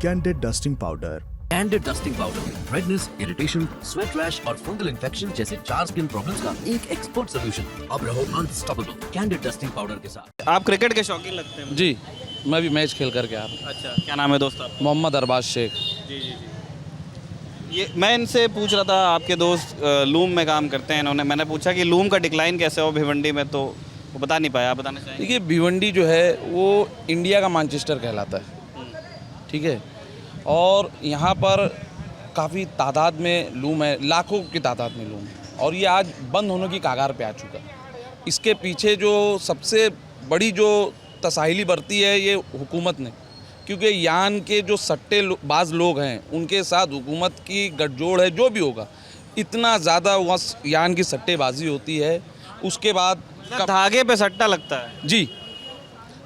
Candid dusting powder. Candid dusting powder redness, irritation, sweat rash और fungal infection जैसे 4 skin problems का एक expert solution. अब रहो अनस्टॉपेबल कैंडिड डस्टिंग पाउडर के साथ। आप क्रिकेट के शौकीन लगते हैं? जी, मैं भी मैच खेल करके आ रहा हूँ। अच्छा, क्या नाम है दोस्त आपका? मोहम्मद अरबाज शेख। जी जी जी। ये मैं इनसे पूछ रहा था, आपके दोस्त लूम में काम करते हैं, मैंने पूछा कि लूम का डिक्लाइन कैसे हो भिवंडी में, तो वो बता नहीं पाया। आप बताना चाहेंगे? देखिए, भिवंडी जो है वो इंडिया का मैनचेस्टर कहलाता है, ठीक है। और यहाँ पर काफ़ी तादाद में लूम है, लाखों की तादाद में लूम है, और ये आज बंद होने की कगार पे आ चुका है। इसके पीछे जो सबसे बड़ी जो तसाहिली बरती है ये हुकूमत ने, क्योंकि यान के जो सट्टेबाज लोग हैं उनके साथ हुकूमत की गठजोड़ है। जो भी होगा, इतना ज़्यादा वहाँ यान की सट्टेबाजी होती है। उसके बाद धागे पे सट्टा लगता है। जी,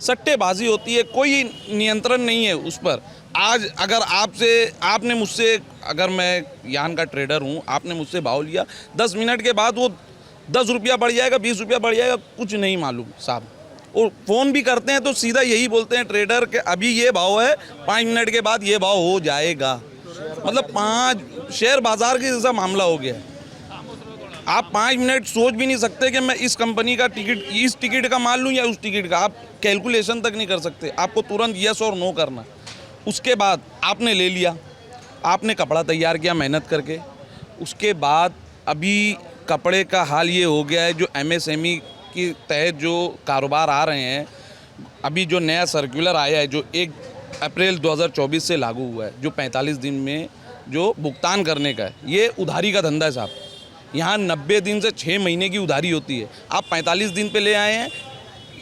सट्टेबाजी होती है, कोई नियंत्रण नहीं है उस पर। आज अगर आपने मुझसे, अगर मैं यान का ट्रेडर हूँ, आपने मुझसे भाव लिया, 10 मिनट के बाद वो 10 रुपया बढ़ जाएगा, 20 रुपया बढ़ जाएगा, कुछ नहीं मालूम साहब। और फ़ोन भी करते हैं तो सीधा यही बोलते हैं ट्रेडर के अभी ये भाव है, 5 मिनट के बाद ये भाव हो जाएगा। मतलब 5 शेयर बाज़ार के जैसा मामला हो गया है। आप 5 मिनट सोच भी नहीं सकते कि मैं इस कंपनी का टिकट, इस टिकट का मान लूँ या उस टिकट का। आप कैलकुलेशन तक नहीं कर सकते, आपको तुरंत यस और नो करना। उसके बाद आपने ले लिया, आपने कपड़ा तैयार किया मेहनत करके। उसके बाद अभी कपड़े का हाल ये हो गया है, जो MSME के तहत जो कारोबार आ रहे हैं, अभी जो नया सर्कुलर आया है जो 1 अप्रैल 2024 से लागू हुआ है, जो 45 दिन में जो भुगतान करने का है, ये उधारी का धंधा है साहब। यहाँ 90 दिन से 6 महीने की उधारी होती है, आप 45 दिन पे ले आए हैं।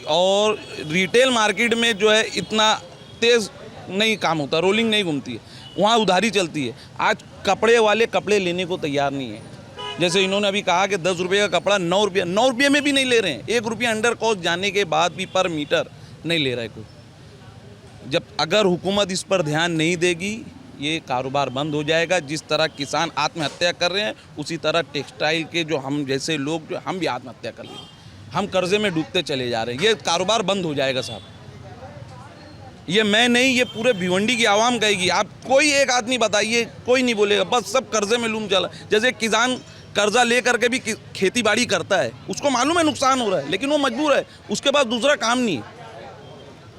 और रिटेल मार्केट में जो है इतना तेज़ नहीं काम होता, रोलिंग नहीं घूमती है, वहाँ उधारी चलती है। आज कपड़े वाले कपड़े लेने को तैयार नहीं है। जैसे इन्होंने अभी कहा कि 10 रुपये का कपड़ा 9 रुपये में भी नहीं ले रहे हैं। 1 रुपया अंडर कॉस्ट जाने के बाद भी पर मीटर नहीं ले रहा है कोई। जब अगर हुकूमत इस पर ध्यान नहीं देगी, ये कारोबार बंद हो जाएगा। जिस तरह किसान आत्महत्या कर रहे हैं, उसी तरह टेक्सटाइल के जो हम जैसे लोग, जो हम भी आत्महत्या कर रहे हैं, हम कर्जे में डूबते चले जा रहे हैं। ये कारोबार बंद हो जाएगा साहब। ये मैं नहीं, ये पूरे भिवंडी की आवाम कहेगी। आप कोई एक आदमी बताइए, कोई नहीं बोलेगा, बस सब कर्जे में लूम चला। जैसे किसान कर्जा ले करके भी खेती बाड़ी करता है, उसको मालूम है नुकसान हो रहा है, लेकिन वो मजबूर है, उसके पास दूसरा काम नहीं है,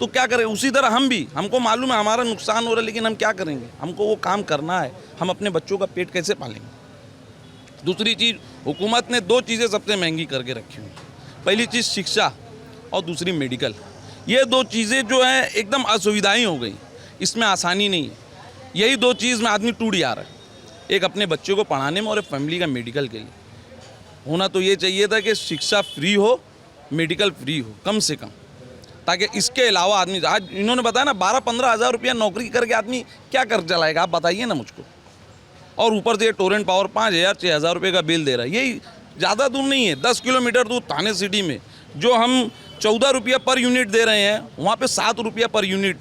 तो क्या करें। उसी तरह हम भी, हमको मालूम है हमारा नुकसान हो रहा है, लेकिन हम क्या करेंगे, हमको वो काम करना है। हम अपने बच्चों का पेट कैसे पालेंगे। दूसरी चीज़, हुकूमत ने 2 चीज़ें सबसे महंगी करके रखी हुई। पहली चीज़ शिक्षा और दूसरी मेडिकल। ये 2 चीज़ें जो हैं एकदम असुविधाएं हो गई, इसमें आसानी नहीं है। यही 2 चीज़ में आदमी टूट जा रहा है, एक अपने बच्चों को पढ़ाने में और एक फैमिली का मेडिकल के लिए। होना तो ये चाहिए था कि शिक्षा फ्री हो, मेडिकल फ्री हो कम से कम, ताकि इसके अलावा आदमी, आज इन्होंने बताया ना 12-15 हज़ार रुपया नौकरी करके आदमी क्या कर चलाएगा, आप बताइए ना मुझको। और ऊपर से टोरेंट पावर 5,000-6,000 रुपये का बिल दे रहा है। यही ज़्यादा दूर नहीं है, 10 किलोमीटर दूर थाने सिटी में जो हम 14 रुपया पर यूनिट दे रहे हैं, वहाँ पे 7 रुपया पर यूनिट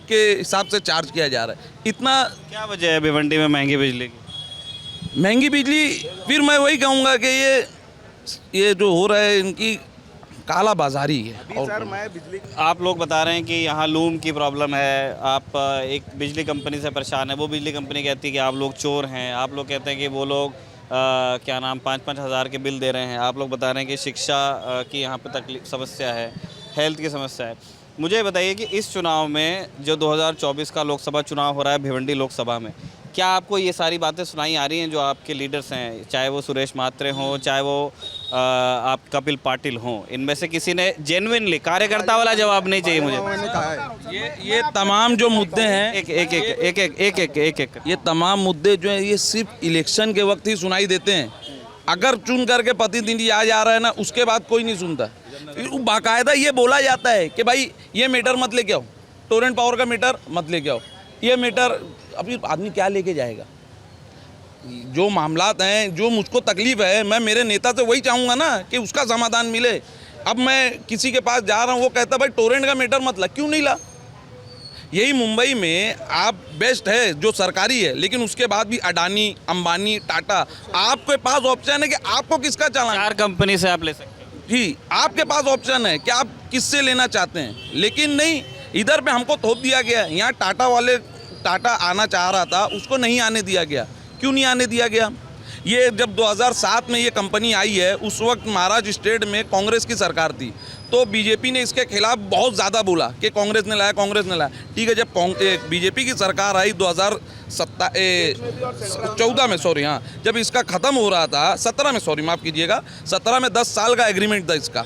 के हिसाब से चार्ज किया जा रहा है। इतना क्या वजह है भिवंडी में महंगी बिजली की? महंगी बिजली, फिर मैं वही कहूँगा कि ये जो हो रहा है, इनकी काला बाजारी है। और आप लोग बता रहे हैं कि यहाँ लूम की प्रॉब्लम है, आप एक बिजली कंपनी से परेशान है, वो बिजली कंपनी कहती है कि आप लोग चोर हैं, आप लोग कहते हैं कि वो लोग क्या नाम 5-5 हज़ार के बिल दे रहे हैं, आप लोग बता रहे हैं कि शिक्षा की यहाँ पे तकलीफ समस्या है, हेल्थ की समस्या है। मुझे बताइए कि इस चुनाव में जो 2024 का लोकसभा चुनाव हो रहा है भिवंडी लोकसभा में, क्या आपको ये सारी बातें सुनाई आ रही हैं जो आपके लीडर्स हैं, चाहे वो सुरेश मात्रे हों, चाहे वो आप कपिल पाटिल हों, इनमें से किसी ने जेन्युइनली, कार्यकर्ता वाला जवाब नहीं चाहिए मुझे, ये तमाम जो मुद्दे हैं, एक ये तमाम मुद्दे जो हैं, ये सिर्फ इलेक्शन के वक्त ही सुनाई देते हैं। अगर चुन करके प्रतिनिधि आ जा रहा है ना, उसके बाद कोई नहीं सुनता। बाकायदा ये बोला जाता है कि भाई ये मीटर मत लेके आओ, टोरेंट पावर का मीटर मत लेके आओ, ये मीटर। अभी आदमी क्या लेके जाएगा। जो मामलात हैं, जो मुझको तकलीफ है, मैं मेरे नेता से वही चाहूँगा ना कि उसका समाधान मिले। अब मैं किसी के पास जा रहा हूँ, वो कहता भाई टोरेंट का मीटर मत ला, क्यों नहीं ला। यही मुंबई में आप बेस्ट है जो सरकारी है, लेकिन उसके बाद भी अडानी, अंबानी, टाटा, आपके पास ऑप्शन है कि आपको किसका चलाना। 4 कंपनी से आप ले सकते हैं जी, आपके पास ऑप्शन है कि आप किससे लेना चाहते हैं, लेकिन नहीं, इधर पे हमको थोप दिया गया है। यहाँ टाटा वाले टाटा आना चाह रहा था उसको नहीं आने दिया गया। क्यों नहीं आने दिया गया? ये जब 2007 में ये कंपनी आई है उस वक्त महाराष्ट्र स्टेट में कांग्रेस की सरकार थी, तो बीजेपी ने इसके खिलाफ बहुत ज़्यादा बोला कि कांग्रेस ने लाया, कांग्रेस ने लाया। ठीक है, जब बीजेपी की सरकार आई 2014 में, सॉरी, हाँ, जब इसका ख़त्म हो रहा था 17 में, सॉरी माफ़ कीजिएगा, 17 में 10 साल का एग्रीमेंट था इसका,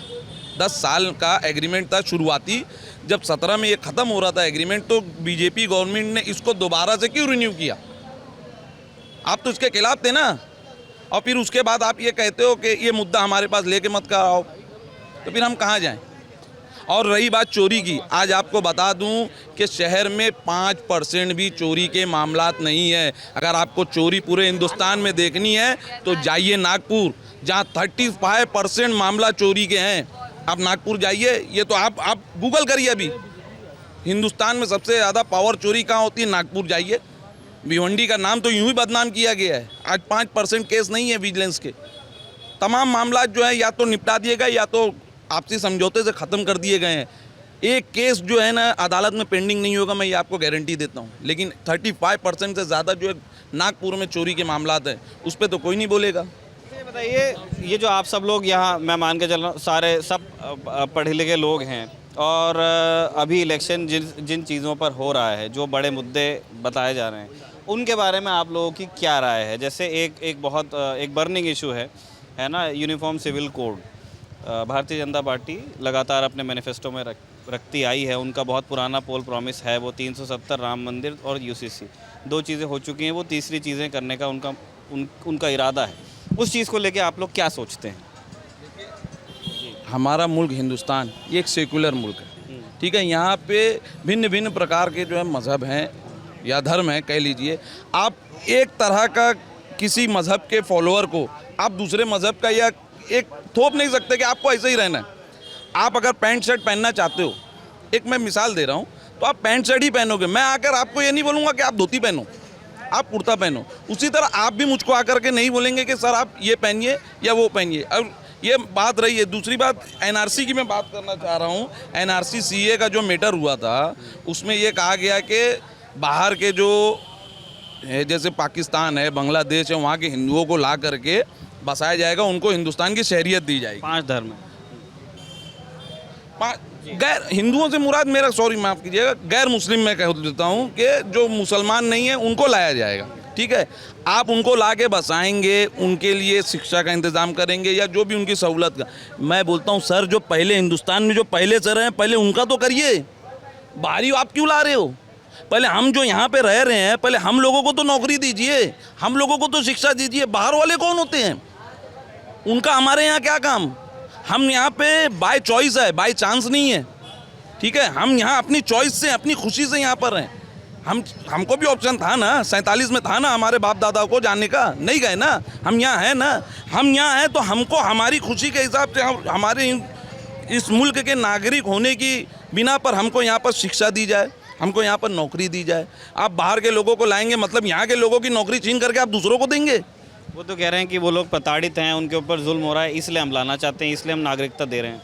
10 साल का एग्रीमेंट था शुरुआती। जब 17 में ये ख़त्म हो रहा था एग्रीमेंट, तो बीजेपी गवर्नमेंट ने इसको दोबारा से क्यों रिन्यू किया? आप तो इसके खिलाफ थे ना, और फिर उसके बाद आप ये कहते हो कि ये मुद्दा हमारे पास लेके मत कराओ, तो फिर हम कहाँ जाएं? और रही बात चोरी की, आज आपको बता दूं कि शहर में 5% भी चोरी के मामलात नहीं है। अगर आपको चोरी पूरे हिंदुस्तान में देखनी है तो जाइए नागपुर, जहां 35% मामला चोरी के हैं। आप नागपुर जाइए, ये तो आप गूगल करिए अभी, हिंदुस्तान में सबसे ज़्यादा पावर चोरी कहाँ होती है? नागपुर जाइए। भिवंडी का नाम तो यूं ही बदनाम किया गया है, आज 5% केस नहीं है विजिलेंस के। तमाम मामला जो है या तो निपटा दिए गए या तो आपसी समझौते से ख़त्म कर दिए गए हैं। एक केस जो है ना अदालत में पेंडिंग नहीं होगा, मैं ये आपको गारंटी देता हूँ। लेकिन 35% से ज़्यादा जो है नागपुर में चोरी के मामलात हैं, उस पर तो कोई नहीं बोलेगा। ये बताइए, ये जो आप सब लोग यहाँ, मैं मान के चल रहा हूँ सारे सब पढ़े लिखे लोग हैं, और अभी इलेक्शन जिन चीज़ों पर हो रहा है, जो बड़े मुद्दे बताए जा रहे हैं, उनके बारे में आप लोगों की क्या राय है? जैसे एक बहुत एक बर्निंग इशू है ना, uniform civil code. Bharatiya Janata party लगातार अपने मैनिफेस्टो में रखती आई है, उनका बहुत पुराना पोल प्रॉमिस है, वो 370 राम मंदिर और यूसीसी 2 चीज़ें हो चुकी हैं, वो तीसरी चीज़ें करने का उनका इरादा है। उस चीज़ को लेके आप लोग क्या सोचते हैं? हमारा मुल्क हिंदुस्तान ये एक सेकुलर मुल्क है, ठीक है। यहाँ पे भिन्न भिन्न प्रकार के जो है मज़हब हैं या धर्म हैं कह लीजिए। आप एक तरह का किसी मज़हब के फॉलोअर को आप दूसरे मज़हब का या एक थोप नहीं सकते कि आपको ऐसे ही रहना है। आप अगर पैंट शर्ट पहनना चाहते हो, एक मैं मिसाल दे रहा हूँ, तो आप पैंट शर्ट ही पहनोगे। मैं आकर आपको ये नहीं बोलूँगा कि आप धोती पहनो, आप कुर्ता पहनो। उसी तरह आप भी मुझको आकर के नहीं बोलेंगे कि सर आप ये पहनिए या वो पहनिए। अब ये बात रही है। दूसरी बात एनआरसी की मैं बात करना चाह रहा हूँ। एनआरसी सीए का जो मैटर हुआ था, उसमें ये कहा गया कि बाहर के जो है, जैसे पाकिस्तान है, बांग्लादेश है, वहाँ के हिंदुओं को ला करके बसाया जाएगा, उनको हिंदुस्तान की शहरियत दी जाएगी। 5 धर्म, गैर हिंदुओं से मुराद मेरा, सॉरी माफ़ कीजिएगा, गैर मुस्लिम मैं कह देता हूँ कि जो मुसलमान नहीं है उनको लाया जाएगा, ठीक है। आप उनको ला के बसाएंगे, उनके लिए शिक्षा का इंतज़ाम करेंगे या जो भी उनकी सहूलत का। मैं बोलता हूँ सर, जो पहले हिंदुस्तान में जो पहले से रहे हैं, पहले उनका तो करिए। बाहरी आप क्यों ला रहे हो? पहले हम जो यहाँ पे रह रहे हैं, पहले हम लोगों को तो नौकरी दीजिए, हम लोगों को तो शिक्षा दीजिए। बाहर वाले कौन होते हैं? उनका हमारे यहाँ क्या काम? हम यहाँ पे बाय चॉइस है, बाय चांस नहीं है, ठीक है। हम यहाँ अपनी चॉइस से, अपनी खुशी से यहाँ पर हैं। हमको भी ऑप्शन था ना, 47 में था ना हमारे बाप दादा को जाने का, नहीं गए ना। हम यहाँ हैं ना, हम यहाँ हैं तो हमको हमारी खुशी के हिसाब से हमारे इस मुल्क के नागरिक होने की बिना पर हमको यहाँ पर शिक्षा दी जाए, हमको यहाँ पर नौकरी दी जाए। आप बाहर के लोगों को लाएंगे, मतलब यहाँ के लोगों की नौकरी छीन करके आप दूसरों को देंगे? वो तो कह रहे हैं कि वो लोग प्रताड़ित हैं, उनके ऊपर जुल्म हो रहा है, इसलिए हम लाना चाहते हैं, इसलिए हम नागरिकता दे रहे हैं।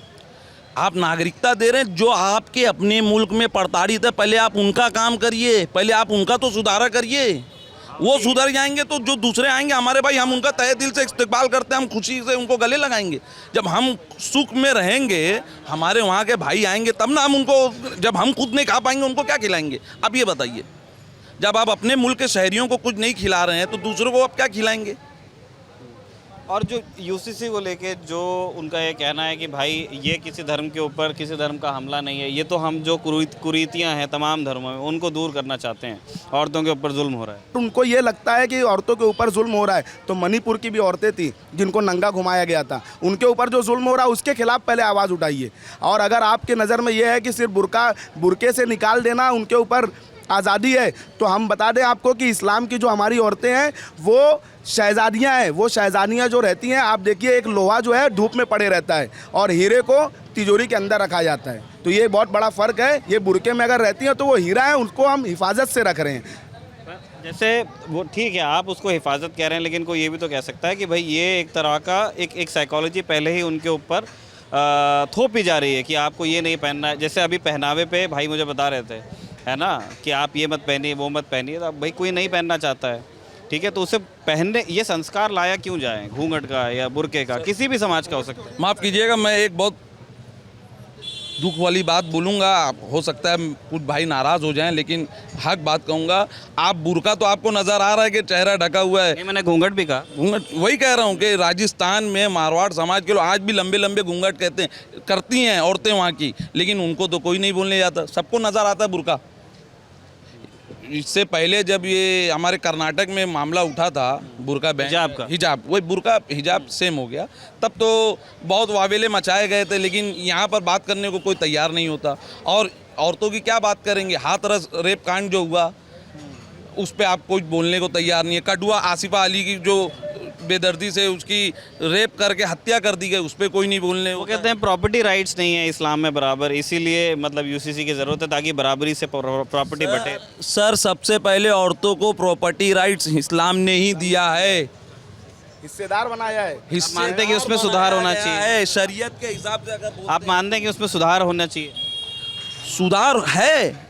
आप नागरिकता दे रहे हैं, जो आपके अपने मुल्क में प्रताड़ित है, पहले आप उनका काम करिए, पहले आप उनका तो सुधारा करिए। वो सुधर जाएंगे तो जो दूसरे आएंगे हमारे भाई, हम उनका तहे दिल से इस्तेकबाल करते हैं, हम खुशी से उनको गले लगाएंगे। जब हम सुख में रहेंगे, हमारे वहाँ के भाई आएंगे तब ना हम उनको, जब हम खुद नहीं खा पाएंगे उनको क्या खिलाएंगे? अब ये बताइए, जब आप अपने मुल्क के शहरियों को कुछ नहीं खिला रहे हैं तो दूसरों को आप क्या खिलाएंगे? और जो यूसीसी को लेके जो उनका ये कहना है कि भाई ये किसी धर्म के ऊपर किसी धर्म का हमला नहीं है, ये तो हम जो कुरीतियां हैं तमाम धर्मों में उनको दूर करना चाहते हैं, औरतों के ऊपर जुल्म हो रहा है। उनको ये लगता है कि औरतों के ऊपर जुल्म हो रहा है, तो मणिपुर की भी औरतें थी जिनको नंगा घुमाया गया था, उनके ऊपर जो जुल्म हो रहा है उसके खिलाफ पहले आवाज़ उठाइए। और अगर आपके नज़र में ये है कि सिर्फ बुरके से निकाल देना उनके ऊपर आज़ादी है, तो हम बता दें आपको कि इस्लाम की जो हमारी औरतें हैं वो शहज़ादियाँ हैं। वो शहज़ादियाँ जो रहती हैं, आप देखिए एक लोहा जो है धूप में पड़े रहता है और हीरे को तिजोरी के अंदर रखा जाता है। तो ये बहुत बड़ा फ़र्क है। ये बुरके में अगर रहती हैं तो वो हीरा है, उनको हम हिफाजत से रख रहे हैं। जैसे वो ठीक है, आप उसको हिफाजत कह रहे हैं, लेकिन कोई ये भी तो कह सकता है कि भाई ये एक तरह का एक साइकोलॉजी पहले ही उनके ऊपर थोपी जा रही है कि आपको ये नहीं पहनना है। जैसे अभी पहनावे पे भाई मुझे बता रहे थे है ना, कि आप ये मत पहनिए वो मत पहनिए, तो अब भाई कोई नहीं पहनना चाहता है, ठीक है, तो उसे पहनने ये संस्कार लाया क्यों जाए, घूंघट का या बुर्के का, किसी भी समाज का हो सकता है। माफ़ कीजिएगा, मैं एक बहुत दुख वाली बात बोलूँगा, हो सकता है कुछ भाई नाराज़ हो जाएं, लेकिन हक बात कहूँगा। आप बुर्का तो आपको नज़र आ रहा है कि चेहरा ढका हुआ है, नहीं, मैंने घूंघट भी कहा। घूंघट वही कह रहा हूँ कि राजस्थान में मारवाड़ समाज के लोग आज भी लंबे लंबे घूंघट करती हैं औरतें वहाँ की, लेकिन उनको तो कोई नहीं बोलने जाता, सबको नज़र आता है बुर्का। इससे पहले जब ये हमारे कर्नाटक में मामला उठा था बुर्का बैन, हिजाब का, हिजाब, वही बुर्का हिजाब सेम हो गया, तब तो बहुत वावेले मचाए गए थे, लेकिन यहाँ पर बात करने को कोई तैयार नहीं होता। और औरतों की क्या बात करेंगे, हाथरस रेप कांड जो हुआ उस पर आप कुछ बोलने को तैयार नहीं है। कठुआ आसिफा अली की जो बेदर्दी से उसकी रेप करके हत्या कर दी गई, उस पर कोई नहीं बोलने। वो कहते हैं प्रॉपर्टी राइट्स नहीं है इस्लाम में बराबर, इसीलिए मतलब यूसीसी की ज़रूरत है ताकि बराबरी से प्रॉपर्टी बटे। सर सबसे पहले औरतों को प्रॉपर्टी राइट्स इस्लाम ने ही दिया है, हिस्सेदार बनाया है। आप मानते हैं कि उसमें सुधार होना चाहिए? शरीयत के हिसाब से अगर आप मानते हैं कि उसमें सुधार होना चाहिए? सुधार है,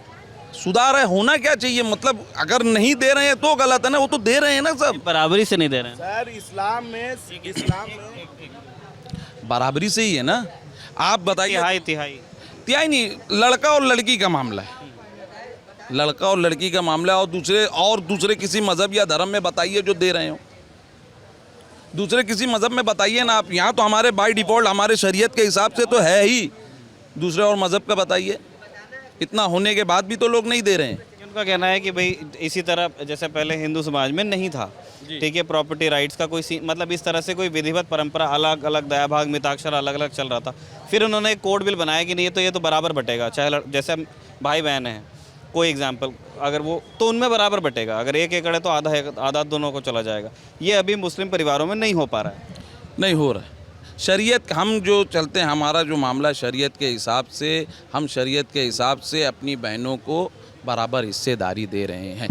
सुधार है, होना क्या चाहिए, मतलब अगर नहीं दे रहे हैं तो गलत है ना, वो तो दे रहे हैं ना सब। बराबरी से नहीं दे रहे हैं सर इस्लाम में बराबरी से ही है ना। आप बताइए, तिहाई तिहाई तिहाई नहीं, लड़का और लड़की का मामला है, लड़का और लड़की का मामला है, और दूसरे किसी मज़हब या धर्म में बताइए जो दे रहे हो, दूसरे किसी मज़हब में बताइए ना आप। यहाँ तो हमारे बाय डिफ़ॉल्ट हमारे शरीयत के हिसाब से तो है ही, दूसरे और मज़हब का बताइए। इतना होने के बाद भी तो लोग नहीं दे रहे हैं। उनका कहना है कि भाई इसी तरह जैसे पहले हिंदू समाज में नहीं था, ठीक है, प्रॉपर्टी राइट्स का कोई मतलब इस तरह से कोई विधिवत परंपरा अलग अलग, दया भाग मिताक्षर अलग अलग चल रहा था। फिर उन्होंने एक कोड बिल बनाया कि नहीं ये तो बराबर बटेगा, चाहे जैसे भाई बहन हैं, कोई एग्जाम्पल अगर वो तो उनमें बराबर बटेगा, अगर 1 एकड़ है तो आधा दोनों को चला जाएगा। ये अभी मुस्लिम परिवारों में नहीं हो पा रहा है, नहीं हो रहा है। शरीयत हम जो चलते हैं, हमारा जो मामला शरीयत के हिसाब से, हम शरीयत के हिसाब से अपनी बहनों को बराबर हिस्सेदारी दे रहे हैं।